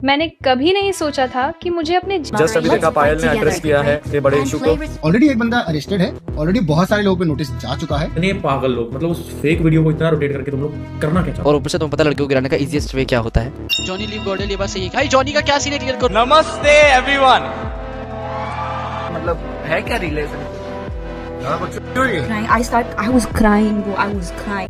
मैंने कभी नहीं सोचा था कि मुझे अपने जस्ट अभी देखा पायल ने एड्रेस किया है ये बड़े इशू को। ऑलरेडी एक बंदा अरेस्टेड है, ऑलरेडी बहुत सारे लोगों पे नोटिस जा चुका है। इतने पागल लोग, मतलब उस फेक वीडियो को इतना रोटेट करके तुम लोग करना क्या चाहते हो? और ऊपर से तुम्हें पता लड़कियों को गिराने का इजीएस्ट वे क्या होता है। जॉनी लीव गॉडेल ये बात सही है भाई। जॉनी का क्या सीन है क्लियर करो। नमस्ते एवरीवन। मतलब है क्या relation? I was crying, bro. I was crying.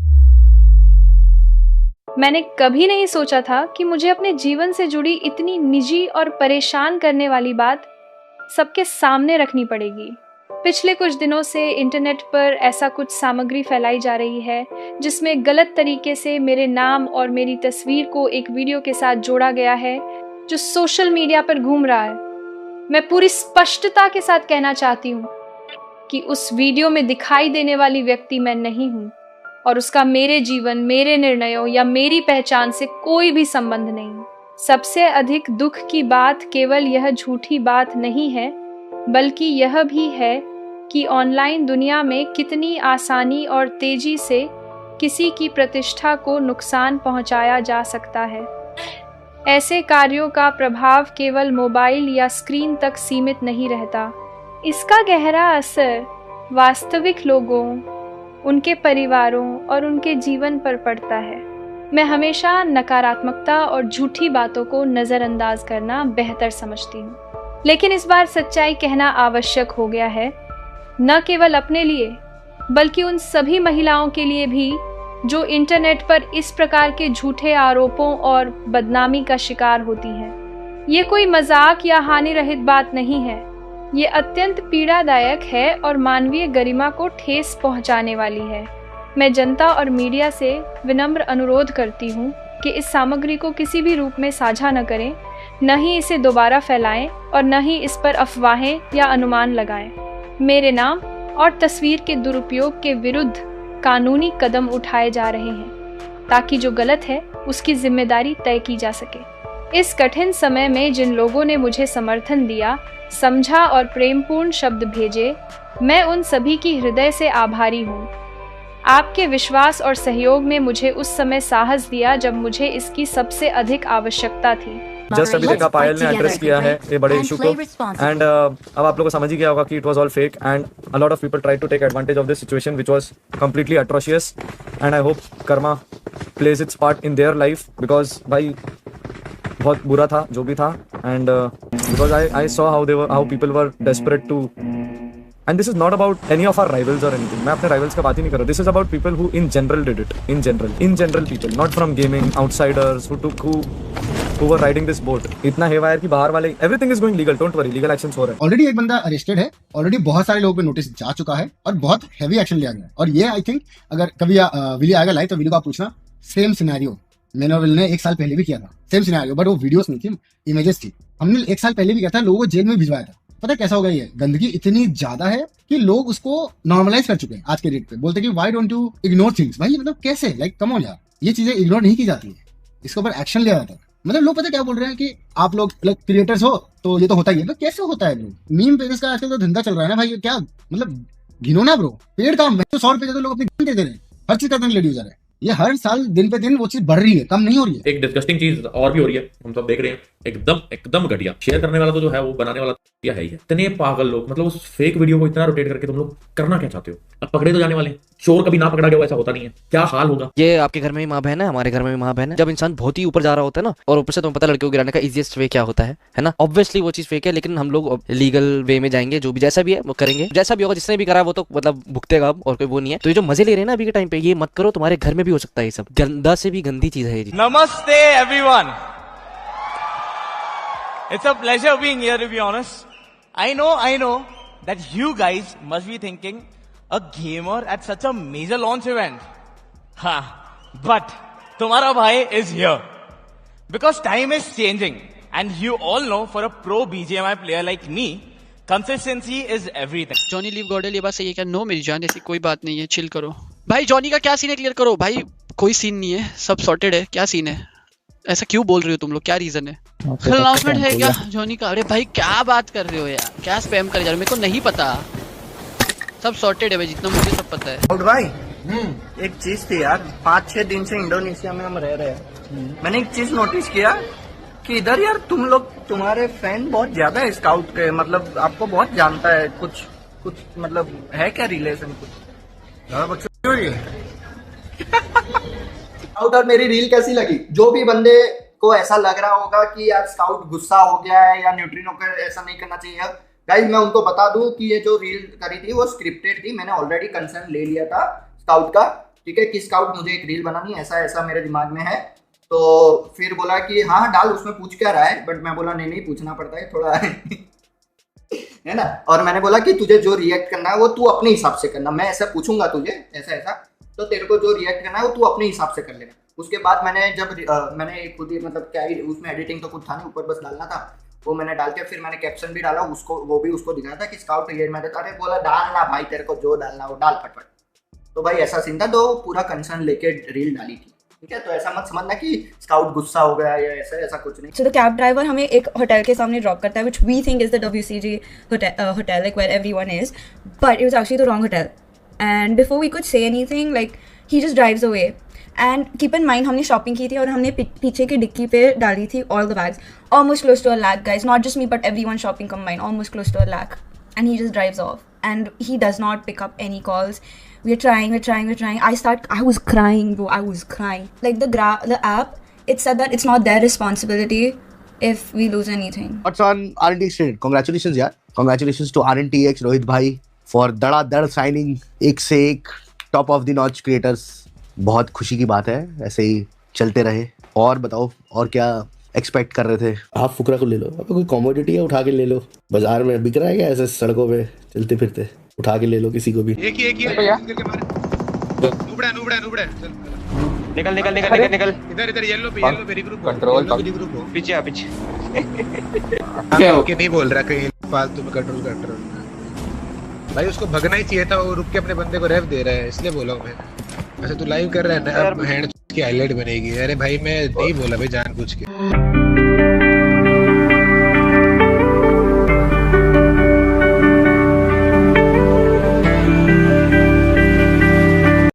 मैंने कभी नहीं सोचा था कि मुझे अपने जीवन से जुड़ी इतनी निजी और परेशान करने वाली बात सबके सामने रखनी पड़ेगी। पिछले कुछ दिनों से इंटरनेट पर ऐसा कुछ सामग्री फैलाई जा रही है जिसमें गलत तरीके से मेरे नाम और मेरी तस्वीर को एक वीडियो के साथ जोड़ा गया है जो सोशल मीडिया पर घूम रहा है। मैं पूरी स्पष्टता के साथ कहना चाहती हूँ कि उस वीडियो में दिखाई देने वाली व्यक्ति मैं नहीं हूँ और उसका मेरे जीवन, मेरे निर्णयों या मेरी पहचान से कोई भी संबंध नहीं। सबसे अधिक दुख की बात केवल यह झूठी बात नहीं है, बल्कि यह भी है कि ऑनलाइन दुनिया में कितनी आसानी और तेजी से किसी की प्रतिष्ठा को नुकसान पहुंचाया जा सकता है। ऐसे कार्यों का प्रभाव केवल मोबाइल या स्क्रीन तक सीमित नहीं रहता। इसका गहरा असर वास्तविक लोगों, उनके परिवारों और उनके जीवन पर पड़ता है। मैं हमेशा नकारात्मकता और झूठी बातों को नज़रअंदाज करना बेहतर समझती हूँ, लेकिन इस बार सच्चाई कहना आवश्यक हो गया है, न केवल अपने लिए बल्कि उन सभी महिलाओं के लिए भी जो इंटरनेट पर इस प्रकार के झूठे आरोपों और बदनामी का शिकार होती हैं। ये कोई मजाक या हानि रहित बात नहीं है। ये अत्यंत पीड़ादायक है और मानवीय गरिमा को ठेस पहुंचाने वाली है। मैं जनता और मीडिया से विनम्र अनुरोध करती हूं कि इस सामग्री को किसी भी रूप में साझा न करें, न ही इसे दोबारा फैलाएं और न ही इस पर अफवाहें या अनुमान लगाएं। मेरे नाम और तस्वीर के दुरुपयोग के विरुद्ध कानूनी कदम उठाए जा रहे हैं ताकि जो गलत है उसकी जिम्मेदारी तय की जा सके। इस कठिन समय में जिन लोगों ने मुझे समर्थन दिया, समझा और प्रेमपूर्ण शब्द भेजे, मैं उन सभी की हृदय से आभारी हूँ। आपके विश्वास और सहयोग ने मुझे उस समय साहस दिया जब मुझे इसकी सबसे अधिक आवश्यकता थी। जस्ट अभी देखा पायल ने एड्रेस किया है ये बड़े इशू को एंड अब आप लोगों को समझ ही गया होगा कि it was all fake and a lot of people tried to take advantage of this situation which was completely atrocious and I hope karma plays its part in their life because भाई बहुत बुरा था जो भी था and because I saw how people were desperate to and this is not about any of our rivals और anything. मैं अपने राइवल्स का बात ही नहीं कर रहा। This is about people who in general did it, in general people, not from gaming, outsiders who were riding this boat। इतना हेवायर कि बाहर वाले everything is going legal, don't worry, legal actions हो रहे हैं। ऑलरेडी एक बंदा arrested है, ऑलरेडी बहुत सारे लोगों पे नोटिस जा चुका है और बहुत हैवी एक्शन लिया गया है। और ये आई थिंक अगर कभी विली आएगा लाइव तो विली को आप पूछना, सेम सिनेरियो मैंने और विली ने 1 साल पहले भी किया था, सेम सिनेरियो, बट वो वीडियोस नहीं थी, इमेजेस थी। हमने 1 साल पहले भी किया था, लोगों को जेल में भिजवाया था। पता है कैसा हो गया? ये गंदगी इतनी ज्यादा है कि लोग उसको नॉर्मलाइज कर चुके हैं आज के डेट पे। बोलते कि why don't you ignore things. भाई मतलब कैसे, लाइक कम ऑन यार, ये चीजें इग्नोर नहीं की जाती है, इसके ऊपर एक्शन लिया जाता है। मतलब लोग पता क्या बोल रहे हैं कि आप लोग क्रिएटर्स हो तो ये तो होता ही है। तो कैसे होता है ब्रो? मीम पेजेस का आजकल तो धंधा चल रहा है ना भाई, क्या मतलब घिनो ना ब्रो। पेड़ का तो 100 रुपए तो लोग अपनी दे दे रहे हैं, हर चीज का लेडी यूजर है। ये हर साल दिन पे दिन वो चीज बढ़ रही है, कम नहीं हो रही है। एक डिस्गस्टिंग चीज और भी हो रही है, हम सब देख रहे हैं, एकदम घटिया। शेयर करने वाला तो जो है वो बनाने वाला क्या है ही है। इतने पागल लोग, मतलब उस फेक वीडियो को इतना रोटेट करके तुम लोग करना क्या चाहते हो? अब पकड़े तो जाने वाले, चोर कभी ना पकड़ा गया ऐसा होता नहीं है। क्या हाल होगा? ये आपके घर में भी माँ बहन है, हमारे घर में भी माँ बहन है। जब इंसान बहुत ही ऊपर जा रहा होता है ना, और ऊपर से तुम्हें पता लड़कियों को गिराने का इजीएस्ट वे क्या होता है ना। ऑब्वियसली वो चीज फेक है, लेकिन हम लोग लीगल वे में जाएंगे, जो भी जैसा भी है वो करेंगे। जैसा भी होगा, जिसने भी करा वो तो मतलब भुगतेगा अब, और कोई वो नहीं है। तो ये जो मजे ले रहे हैं ना अभी के टाइम पे, ये मत करो, तुम्हारे घर में भी हो सकता है ये सब। गंदा से भी गंदी चीज है ये। नमस्ते everyone. It's a pleasure being here, to be honest. I know that you guys must be thinking, a gamer at such a major launch event. But तुम्हारा भाई is here. Because time is changing. And you all know, for a pro BGMI player like me, consistency is everything. Johnny leave Gödel ये बात सही है क्या? No मेरी जान, ऐसी कोई बात नहीं है, चिल करो भाई। जॉनी का क्या सीन है क्लियर करो भाई। कोई सीन नहीं है, सब सॉर्टेड है। क्या सीन है? ऐसा क्यों बोल रहे हो तुम लोग? क्या रीजन है? अनाउंसमेंट है क्या जॉनी का? अरे भाई क्या बात कर रहे हो यार, क्या स्पैम कर जा रहे हो? मेरे को नहीं पता, सब सॉर्टेड है भाई, जितना मुझे सब पता है। और भाई एक चीज थी यार, 5-6 दिन से इंडोनेशिया में हम रह रहे हैं। मैंने एक चीज नोटिस किया कि इधर यार तुम लोग, तुम्हारे फैन बहुत ज्यादा है स्काउट के, मतलब आपको बहुत जानता है, कुछ कुछ मतलब है क्या रिलेशन कुछ? स्काउट और मेरी रील कैसी लगी? जो भी बंदे को ऐसा लग रहा होगा कि यार स्काउट गुस्सा हो गया है या न्यूट्रिनो को ऐसा नहीं करना चाहिए, गाइस मैं उनको बता दूं कि ये जो रील करी थी वो स्क्रिप्टेड थी। मैंने ऑलरेडी कंसर्न ले लिया था स्काउट का, ठीक है, कि स्काउट मुझे एक रील बनानी है, ऐसा ऐसा मेरे दिमाग में है। तो फिर बोला कि हाँ डाल, उसमें पूछ क्या रहा है, बट मैं बोला नहीं पूछना पड़ता है थोड़ा है ना। और मैंने बोला कि तुझे जो रिएक्ट करना है वो तू अपने हिसाब से करना, मैं ऐसा पूछूंगा तुझे ऐसा ऐसा, तो तेरे को जो रिएक्ट करना है वो तू अपने हिसाब से कर लेना। उसके बाद मैंने जब मैंने खुद ही मतलब क्या ही उसमें एडिटिंग तो कुछ था नहीं, ऊपर बस डालना था, वो मैंने डाल के फिर मैंने कैप्शन भी डाला, उसको वो भी उसको दिखाया था कि स्काउट ये मैं अरे बोला डालना भाई, तेरे को जो डालना वो डाल फटफट। तो भाई ऐसा सीन था, तो पूरा कंसर्न लेके रील डाली थी, ठीक है। तो ऐसा मत समझना कि स्काउट गुस्सा हो गया या ऐसा ऐसा कुछ नहीं। So the cab driver हमें एक होटल के सामने ड्रॉप करता है, which we think is the WCG hotel, like where everyone is, but it was actually the wrong hotel. And before we could say anything, like he just drives away. And keep in mind हमने shopping की थी और हमने पीछे की dicky पे डाली थी all the bags, almost close to a lakh guys, not just me but everyone shopping combined, almost close to a lakh. And he just drives off and he does not pick up any calls. We're trying. I was crying, bro. I was crying. Like the app, it said that it's not their responsibility if we lose anything. What's on RNTX trade? Congratulations यार. Congratulations to RNTX Rohit भाई for धड़ाधड़ signing एक से एक top of the notch creators. बहुत खुशी की बात है, ऐसे ही चलते रहे। और बताओ और क्या एक्सपेक्ट कर रहे थे? आप फुकरा को ले लो, अब कोई कमोडिटी है उठा के ले लो, बाजार में बिक रहा है क्या ऐसे सड़कों पे चलते फिरते, उठा के ले लो किसी को भी। एक ही नुबड़ा निकल इधर येलो पे रिग्रुप कंट्रोल पीछे क्या ओके नहीं बोल रहा कहीं फालतू में कंट्रोल भाई, उसको भगना ही चाहिए था, वो रुक के अपने बंदे को रेव दे रहा है, इसलिए बोला हूं मैं। अच्छा तू लाइव कर रहा है ना, अब हैंड की हाईलाइट बनेगी। अरे भाई मैं नहीं बोला भाई जानबूझ के।